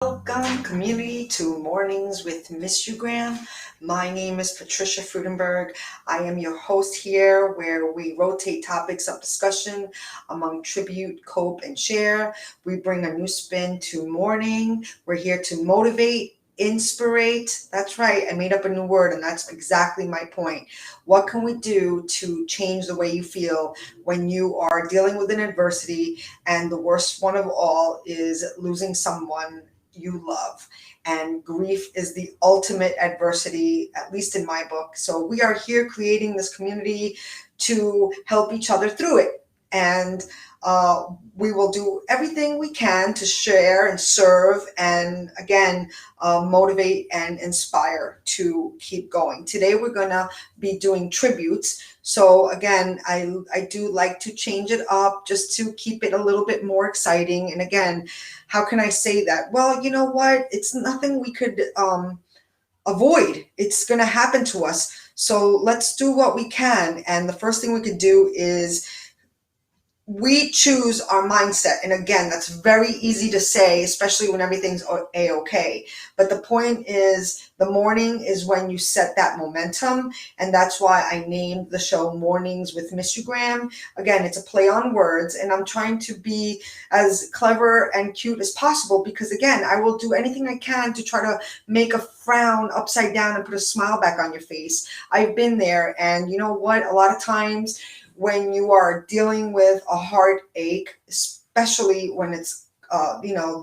Welcome, community, to Mornings with Miss You Graham. My name is Patricia Freudenberg. I am your host here, where we rotate topics of discussion among tribute, cope, and share. We bring a new spin to morning. We're here to motivate, inspirate. That's right, I made up a new word, and that's exactly my point. What can we do to change the way you feel when you are dealing with an adversity? And the worst one of all is losing someone you love. And grief is the ultimate adversity, at least in my book. So we are here creating this community to help each other through it. And we will do everything we can to share and serve and, again, motivate and inspire to keep going. Today we're going to be doing tributes. So again, I do like to change it up just to keep it a little bit more exciting. And again, how can I say that? Well, you know what? It's nothing we could avoid. It's going to happen to us. So let's do what we can. And the first thing we could do is we choose our mindset. And again, that's very easy to say, especially when everything's a-okay. But the point is, the morning is when you set that momentum. And that's why I named the show Mornings with Miss You Graham. Again, it's a play on words. And I'm trying to be as clever and cute as possible because, again, I will do anything I can to try to make a frown upside down and put a smile back on your face. I've been there. And you know what? A lot of times, when you are dealing with a heartache, especially when it's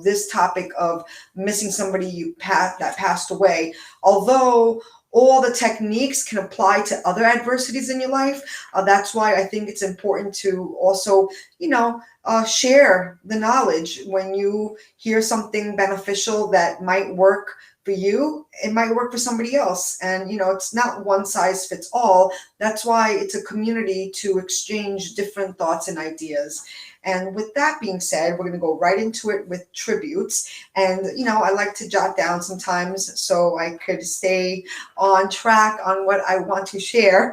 this topic of missing somebody that passed away, although all the techniques can apply to other adversities in your life, that's why I think it's important to also share the knowledge. When you hear something beneficial that might work for you, it might work for somebody else. And it's not one size fits all. That's why it's a community to exchange different thoughts and ideas. And with that being said, we're going to go right into it with tributes. And I like to jot down sometimes so I could stay on track on what I want to share.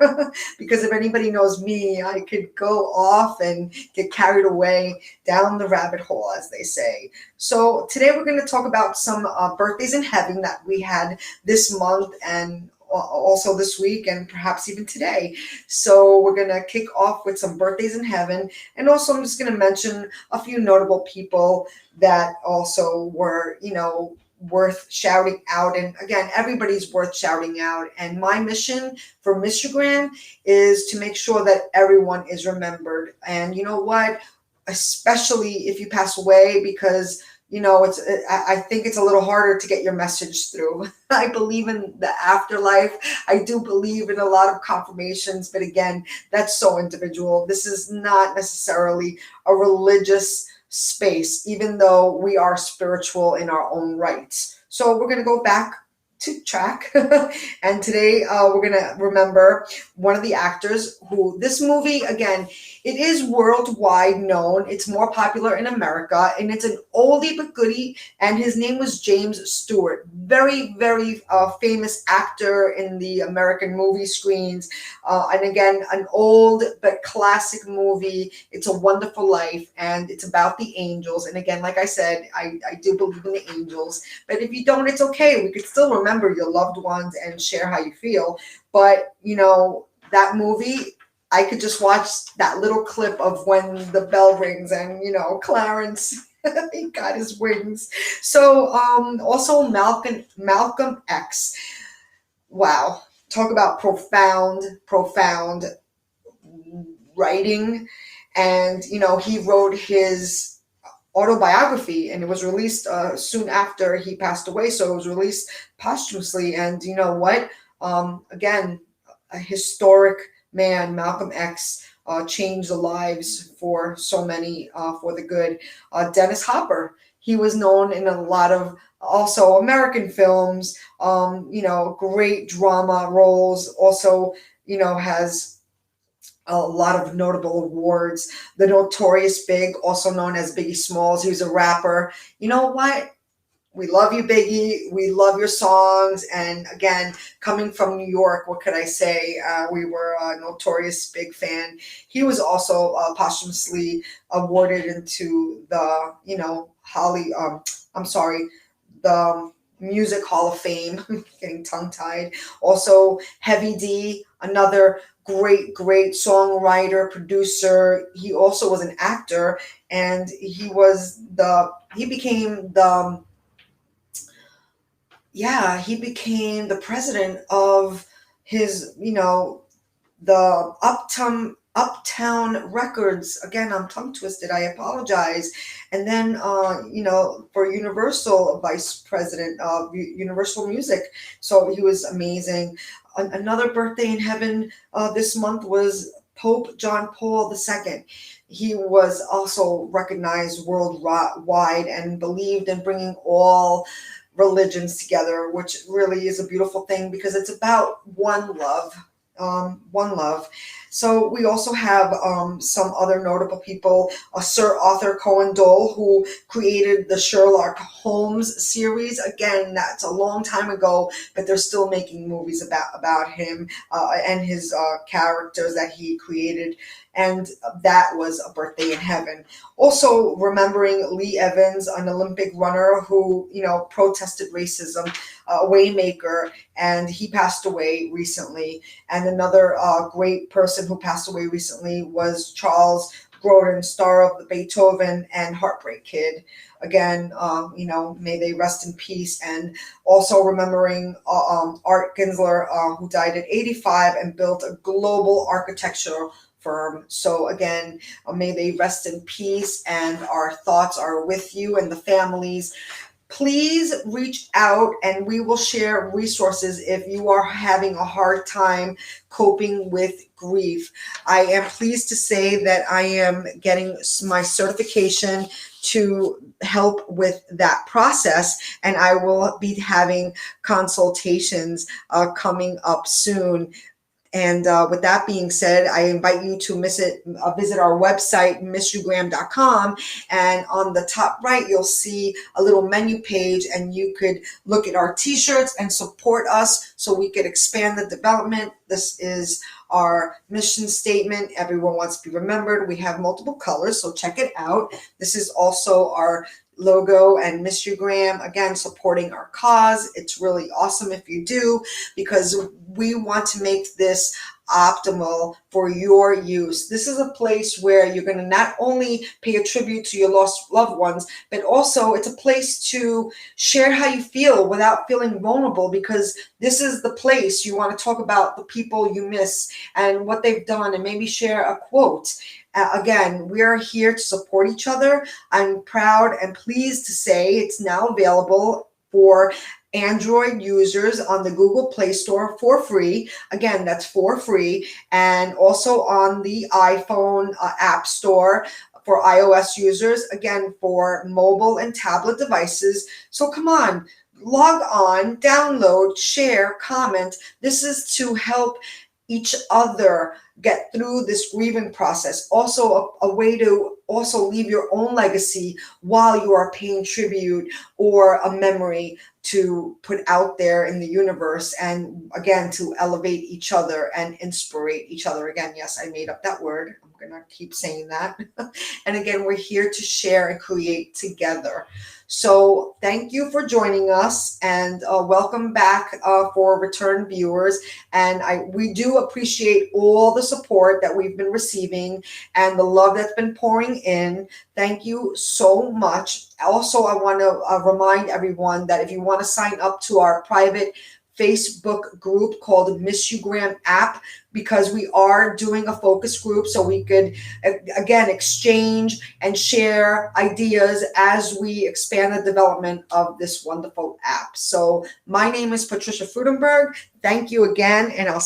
Because if anybody knows me, I could go off and get carried away down the rabbit hole, as they say. So today we're going to talk about some birthdays in heaven that we had this month and also this week and perhaps even today. So we're going to kick off with some birthdays in heaven. And also I'm just going to mention a few notable people that also were, worth shouting out. And again, everybody's worth shouting out. And my mission for Miss You Graham is to make sure that everyone is remembered. And you know what? Especially if you pass away, because I think it's a little harder to get your message through. I believe in the afterlife. I do believe in a lot of confirmations, but again, that's so individual. This is not necessarily a religious space, even though we are spiritual in our own rights. So we're going to go back to track. And today we're going to remember one of the actors who, this movie, again, it is worldwide known. It's more popular in America, and it's an oldie but goodie, and his name was James Stewart. Very, very famous actor in the American movie screens. And again, an old but classic movie. It's a Wonderful Life, and it's about the angels. And again, like I said, I do believe in the angels. But if you don't, it's okay. We could still remember your loved ones and share how you feel. But, that movie, I could just watch that little clip of when the bell rings and, Clarence, he got his wings. So also Malcolm X. Wow. Talk about profound writing. And, he wrote his autobiography, and it was released soon after he passed away. So it was released posthumously. And you know what? Again, a historic man, Malcolm X, changed the lives for so many for the good. Dennis Hopper, he was known in a lot of also American films, great drama roles, also, has a lot of notable awards. The Notorious Big, also known as Biggie Smalls, he was a rapper. You know what? We love you, Biggie. We love your songs. And again, coming from New York, what could I say? We were a Notorious Big fan. He was also posthumously awarded into the, the Music Hall of Fame. Getting tongue-tied. Also, Heavy D, another great songwriter, producer. He also was an actor, and he became the president of his, the Uptown Records. Again, I'm tongue twisted. I apologize. And then, for Universal, vice president of Universal Music. So he was amazing. Another birthday in heaven this month was Pope John Paul II. He was also recognized worldwide and believed in bringing all religions together, which really is a beautiful thing because it's about one love. So we also have some other notable people. Sir Arthur Conan Doyle, who created the Sherlock Holmes series. Again, that's a long time ago, but they're still making movies about him and his characters that he created. And that was a birthday in heaven. Also remembering Lee Evans, an Olympic runner who, protested racism, a waymaker, and he passed away recently. And another great person who passed away recently was Charles Grodin, star of the Beethoven and Heartbreak Kid. Again, may they rest in peace. And also remembering Art Ginsler, who died at 85 and built a global architectural firm. So again, may they rest in peace, and our thoughts are with you and the families. Please reach out and we will share resources if you are having a hard time coping with grief. I am pleased to say that I am getting my certification to help with that process, and I will be having consultations coming up soon. And with that being said, I invite you to visit our website, missyougraham.com. And on the top right, you'll see a little menu page, and you could look at our t-shirts and support us so we could expand the development. This is our mission statement. Everyone wants to be remembered. We have multiple colors, so check it out. This is also our logo and Miss You Graham, again, supporting our cause. It's really awesome if you do, because we want to make this optimal for your use. This is a place where you're going to not only pay a tribute to your lost loved ones, but also it's a place to share how you feel without feeling vulnerable, because this is the place you want to talk about the people you miss and what they've done, and maybe share a quote. Again, we are here to support each other. I'm proud and pleased to say it's now available for Android users on the Google Play Store for free. Again, that's for free. And also on the iPhone App Store for iOS users, again, for mobile and tablet devices. So come on, log on, download, share, comment. This is to help each other get through this grieving process. Also a way to also leave your own legacy while you are paying tribute or a memory to put out there in the universe, and again, to elevate each other and inspire each other. Again, yes, I made up that word. I'm gonna keep saying that. And again, we're here to share and create together. So thank you for joining us, and welcome back for return viewers. And we do appreciate all the support that we've been receiving and the love that's been pouring in. Thank you so much. Also, I want to remind everyone that if you want to sign up to our private Facebook group called Miss You Graham app, because we are doing a focus group so we could, again, exchange and share ideas as we expand the development of this wonderful app. So my name is Patricia Freudenberg. Thank you again, and I'll